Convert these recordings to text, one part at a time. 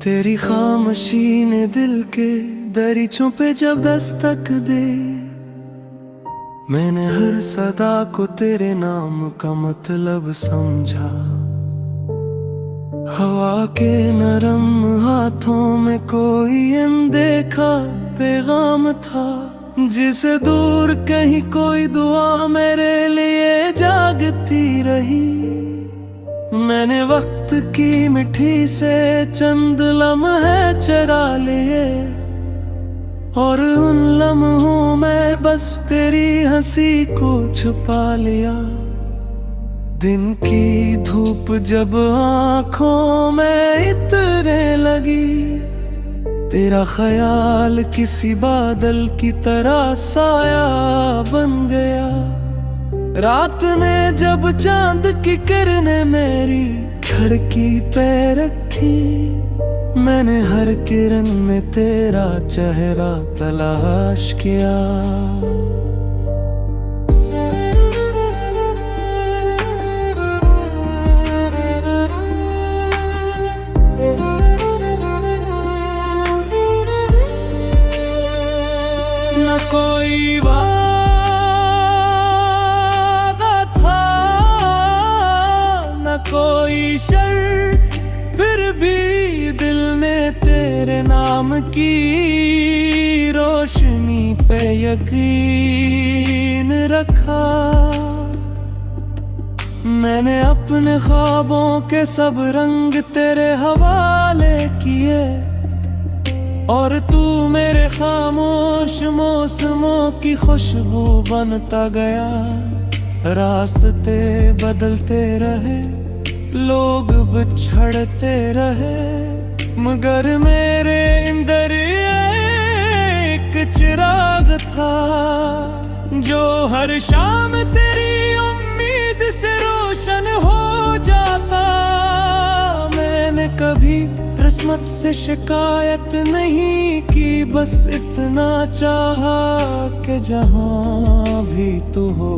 तेरी खामोशी ने दिल के दरीचों पे जब दस्तक दे, मैंने हर सदा को तेरे नाम का मतलब समझा। हवा के नरम हाथों में कोई अनदेखा पैगाम था, जिसे दूर कहीं कोई दुआ मेरे लिए जागती रही। मैंने वक्त की मिठी से चंद लम्हे चरा लिए, और उन लम्हों में बस तेरी हंसी को छुपा लिया। दिन की धूप जब आँखों में इतने लगी, तेरा ख्याल किसी बादल की तरह साया बन गया। रात ने जब चांद की किरणें मेरी खिड़की पे रखी, मैंने हर किरण में तेरा चेहरा तलाश किया। न कोई कोई शर्त, फिर भी दिल ने तेरे नाम की रोशनी पे यकीन रखा। मैंने अपने ख्वाबों के सब रंग तेरे हवाले किए, और तू मेरे खामोश मौसमों की खुशबू बनता गया। रास्ते बदलते रहे, लोग बिछड़ते रहे, मगर मेरे अंदर एक चिराग था, जो हर शाम तेरी उम्मीद से रोशन हो जाता। मैंने कभी किस्मत से शिकायत नहीं की, बस इतना चाहा कि जहां भी तू हो,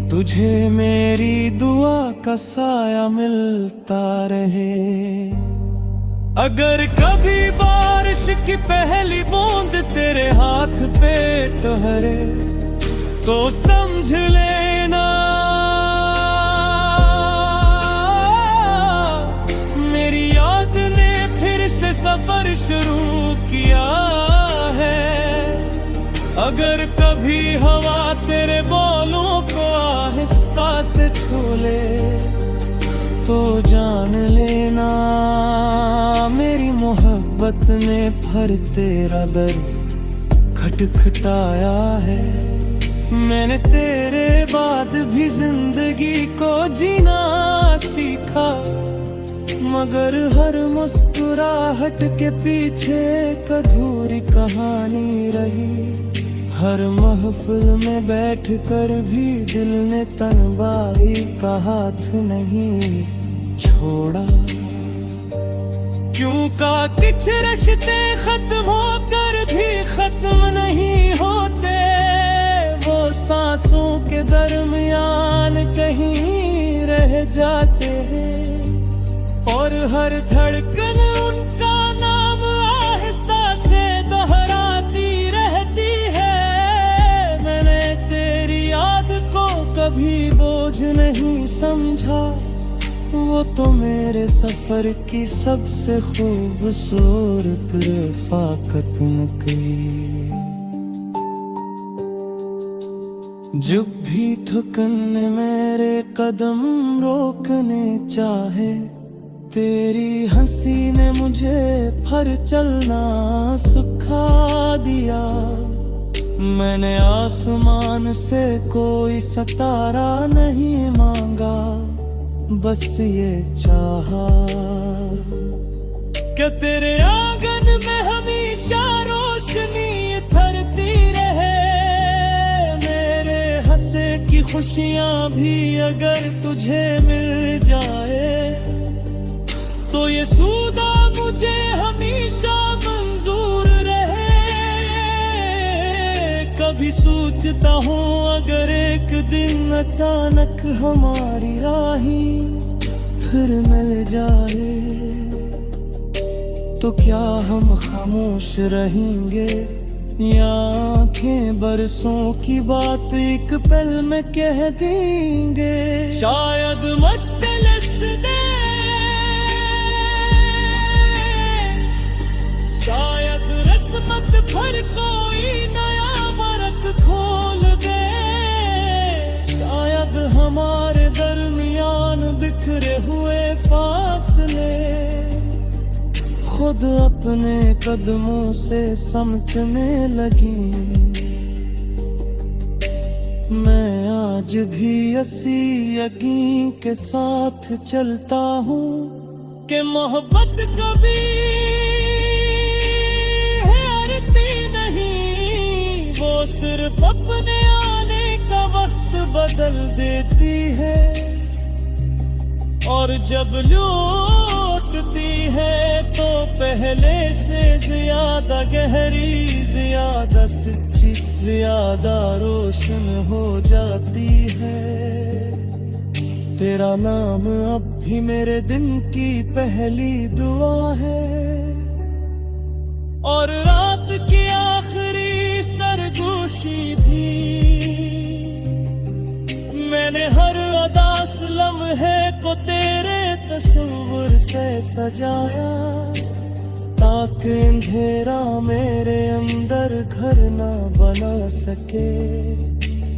तुझे मेरी दुआ का साया मिलता रहे। अगर कभी बारिश की पहली बूंद तेरे हाथ पे ठहरे, तो समझ लेना मेरी याद ने फिर से सफर शुरू किया है। अगर कभी हवा तेरे बोलों को आहिस्ता से छू ले, तो जान लेना मेरी मोहब्बत ने फिर तेरा दर खटखटाया है। मैंने तेरे बाद भी जिंदगी को जीना सीखा, मगर हर मुस्कुराहट के पीछे एक अधूरी कहानी रही। हर महफिल में बैठ कर भी दिल ने तन्हाई का हाथ नहीं छोड़ा। क्यों का कुछ रिश्ते खत्म होकर भी खत्म नहीं होते, वो सांसों के दरमियान कहीं रह जाते हैं, और हर धड़कन उनका नाम आहिस्ता से दोहराती रहती है। मैंने तेरी याद को कभी बोझ नहीं समझा, वो तो मेरे सफर की सबसे खूबसूरत रफ़ाकत निकली। जब भी थकन मेरे कदम रोकने चाहे, तेरी हंसी ने मुझे फिर चलना सिखा दिया। मैंने आसमान से कोई सितारा नहीं मांगा, बस ये चाहा कि तेरे आंगन में हमेशा रोशनी धरती रहे। मेरे हंसे की खुशियां भी अगर तुझे मिल जाए, तो ये सूदा मुझे हमेशा मंजूर रहे। कभी सोचता हूँ अगर एक दिन अचानक हमारी राही फिर मिल जाए तो क्या हम खामोश रहेंगे, या आंखें बरसों की बात एक पल में कह देंगे। शायद मटलिस दे, शायद रस्मत भर कोई नया वरक खोल दे, शायद हमारे दरमियान बिखरे हुए फासले खुद अपने कदमों से समटने लगी। मैं आज भी इसी यकीन के साथ चलता हूँ कि मोहब्बत कभी हारती नहीं, वो सिर्फ अपने आने का वक्त बदल देती है, और जब लौटती है तो पहले से ज्यादा गहरी, ज्यादा सच्ची, ज्यादा रोशन हो जाती है। तेरा नाम अब भी मेरे दिन की पहली दुआ है, और रात की आखिरी सरगोशी भी। मैंने हर उदास लम्हे को तेरे तस्वीर से सजाया, ताकि अंधेरा मेरे अंदर घर ना बना सके।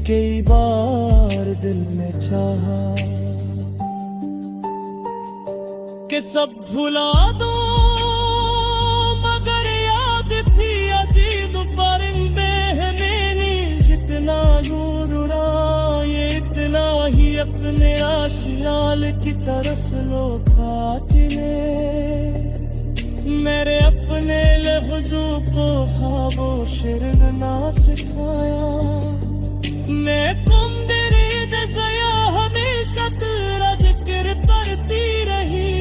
कई बार दिल में चाहा कि सब भुला दो, मगर याद भी अजीब परिंदे हैं मेरी, जितना नूर उड़ा ये इतना ही अपने आशियाल की तरफ लौटाते। मेरे अपने लफ्जों को ख्वाबो शिरन ना सिखाया, मैं तुम तेरी दया हमेशा तेरा जिक्र करती रही।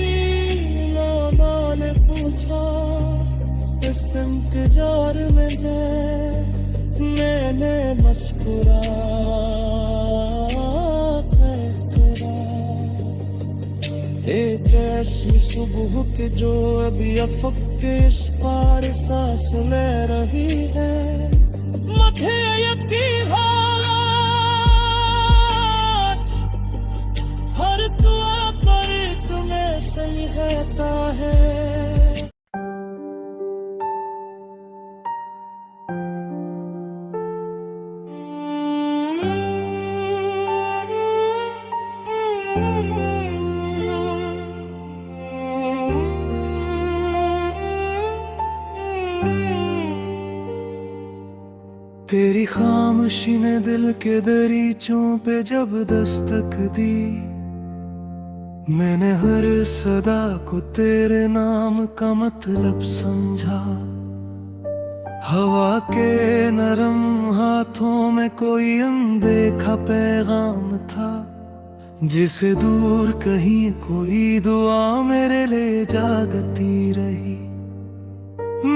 लोना ने पूछा इस इंतजार में मैंने मुस्कुरा एक ऐसी सुबह के जो अभी अफक के इस पार सांस ले रही है। मुझे यकीन है हर दुआ पर तुम्हें सही रहता है। तेरी खामोशी ने दिल के दरीचों पे जब दस्तक दी, मैंने हर सदा को तेरे नाम का मतलब समझा। हवा के नरम हाथों में कोई अनदेखा पैगाम था, जिसे दूर कहीं कोई दुआ मेरे ले जागती रही।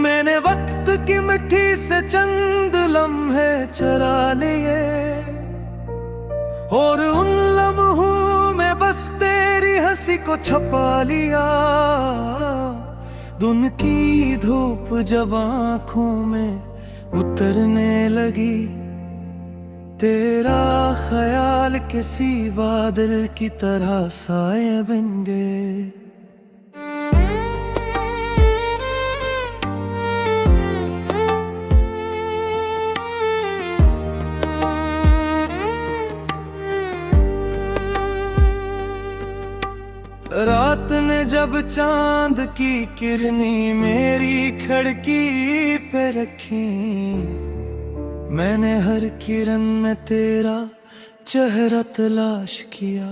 मैंने वक्त की मिट्टी से चंद लम्हे चरा लिए, और उन लम्हों में बस तेरी हंसी को छुपा लिया। दिन की धूप जब आँखों में उतरने लगी, तेरा ख्याल किसी बादल की तरह साए बन गए। रात ने जब चांद की किरनी मेरी खिड़की पे रखी, मैंने हर किरण में तेरा चेहरा तलाश किया।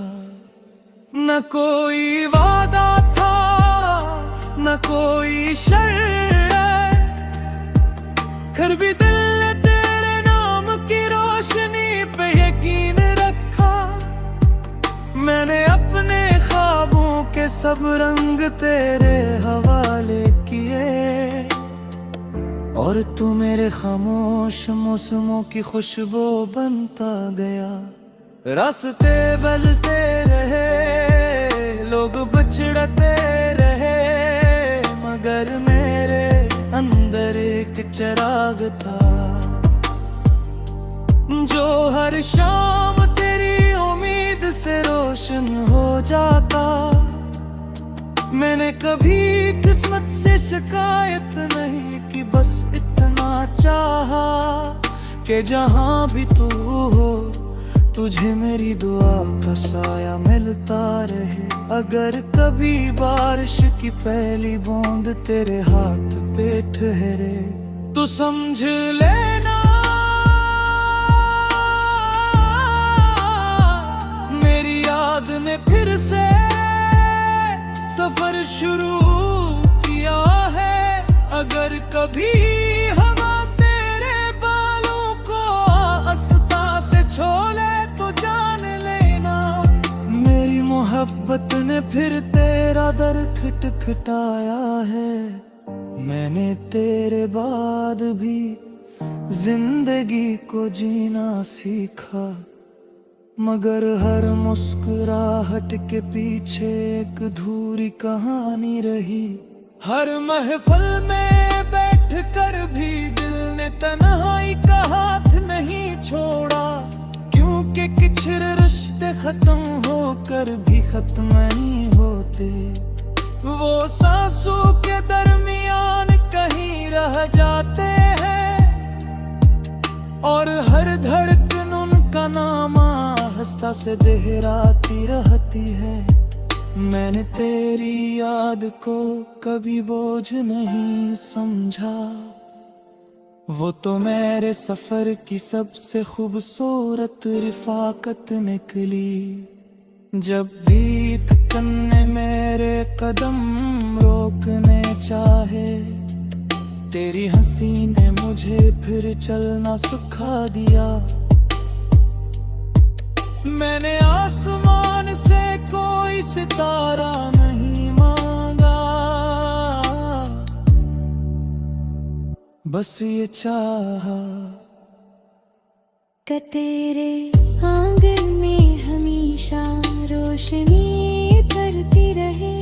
न कोई वादा था न कोई शर्त, फिर भी दिल ने तेरे नाम की रोशनी पे यकीन रखा। मैंने अपने ख्वाबों के सब रंग तेरे हवाले किए, और तू मेरे खामोश मौसमों की खुशबू बनता गया। रास्ते बदलते रहे, लोग बिछड़ते रहे, मगर मेरे अंदर एक चिराग था जो हर शाम तेरी उम्मीद से रोशन हो जाता। मैंने कभी किस्मत से शिकायत नहीं की, बस इतना चाहा कि जहां भी तू हो तुझे मेरी दुआ का साया मिलता रहे। अगर कभी बारिश की पहली बूंद तेरे हाथ पे ठहरे तो समझ लेना मेरी याद ने फिर से सफर शुरू किया है। अगर कभी हवा तेरे बालों को आस्था से छोले तो जान लेना मेरी मोहब्बत ने फिर तेरा दर खटखटाया है। मैंने तेरे बाद भी जिंदगी को जीना सीखा, मगर हर मुस्कुराहट के पीछे एक अधूरी कहानी रही। हर महफिल में बैठकर भी दिल ने तन्हाई का हाथ नहीं छोड़ा, क्योंकि कुछ रिश्ते खत्म होकर भी खत्म नहीं होते। वो सांसों के दरमियान कहीं रह जाते हैं और हर धड़कन उनका नाम आहिस्ता से दोहराती रहती है। मैंने तेरी याद को कभी बोझ नहीं समझा, वो तो मेरे सफर की सबसे खूबसूरत रिफाकत निकली। जब भी थकन ने मेरे कदम रोकने चाहे, तेरी हंसी ने मुझे फिर चलना सिखा दिया। मैंने आसमान से कोई सितारा नहीं मांगा, बस ये चाहा कि तेरे आंगन में हमेशा रोशनी भरती रहे।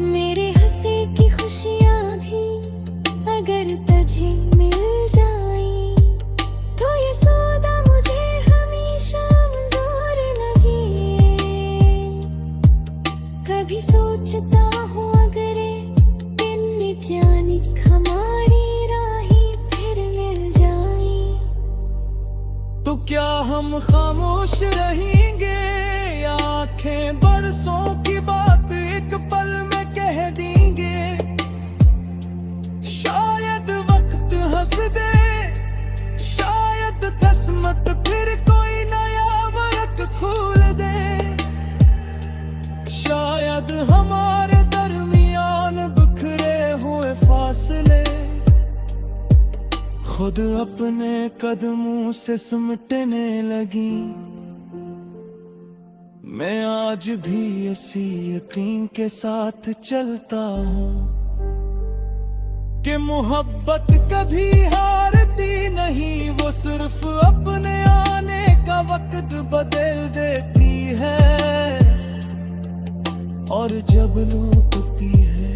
मेरे हंसी की खुशियाँ भी अगर तुझे मिल जाए तो ये सौदा मुझे हमेशा मंजूर लगे। कभी सोचता हूँ अगर दिन जाने हमारी राहें फिर मिल जाए तो क्या हम खामोश रहेंगे या आंखें बरसों की बात एक पल में कह देंगे। शायद वक्त हंस दे, शायद किस्मत फिर कोई नया वरक खोल दे। शायद हमारे दरमियान बिखरे हुए फासले खुद अपने कदमों से सिमटने लगी। मैं आज भी इसी यकीन के साथ चलता हूँ कि मोहब्बत कभी हारती नहीं, वो सिर्फ अपने आने का वक्त बदल देती है। और जब लूटती है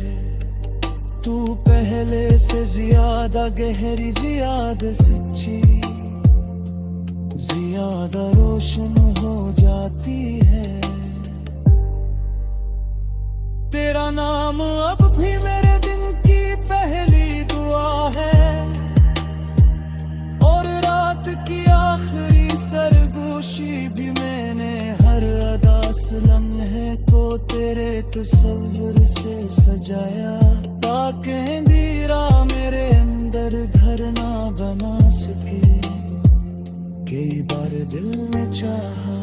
तू पहले से ज्यादा गहरी, ज्यादा सच्ची, ज्यादा रोशन हो जाती है। तेरा नाम अब भी मेरे दिन की पहली दुआ है और रात की आखिरी सरगोशी भी। मैंने हर अदा लम्हे को तेरे तस्वीर से सजाया, ताकि अंधेरा मेरे अंदर घर ना बना सके। कई बार दिल ने चाहा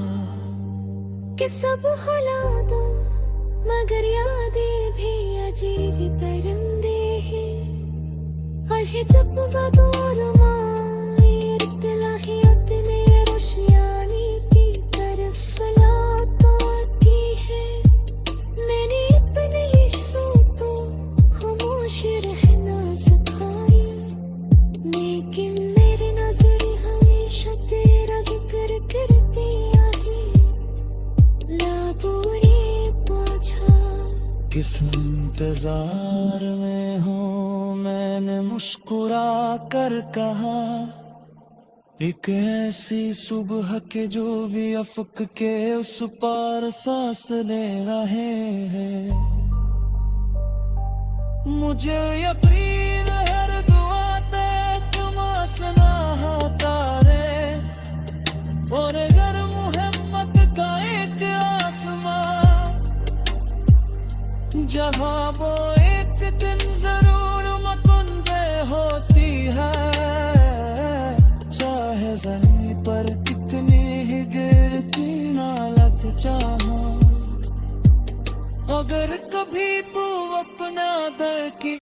कि सब भुला दो, मगर यादें भी अजीब परिंदे हैं। और है जब बदौर माए इत्तलाहियत में रोशियानी की तरफ लातो आती है। मैंने अपने लिस्सों को खामोश रहना सिखाया, लेकिन मेरी नजर हमेशा तेरा जिक्र करती आई। लाबोरे पाछा इंतजार में हूँ, मैंने मुस्कुरा कर कहा। एक ऐसी सुबह के जो भी अफक के उस पार सांस ले रहे हैं। मुझे यकीन हर दुआ तक मासना तारे, और अगर मोहम्मद का एक आसमां जहाँ वो एक दिन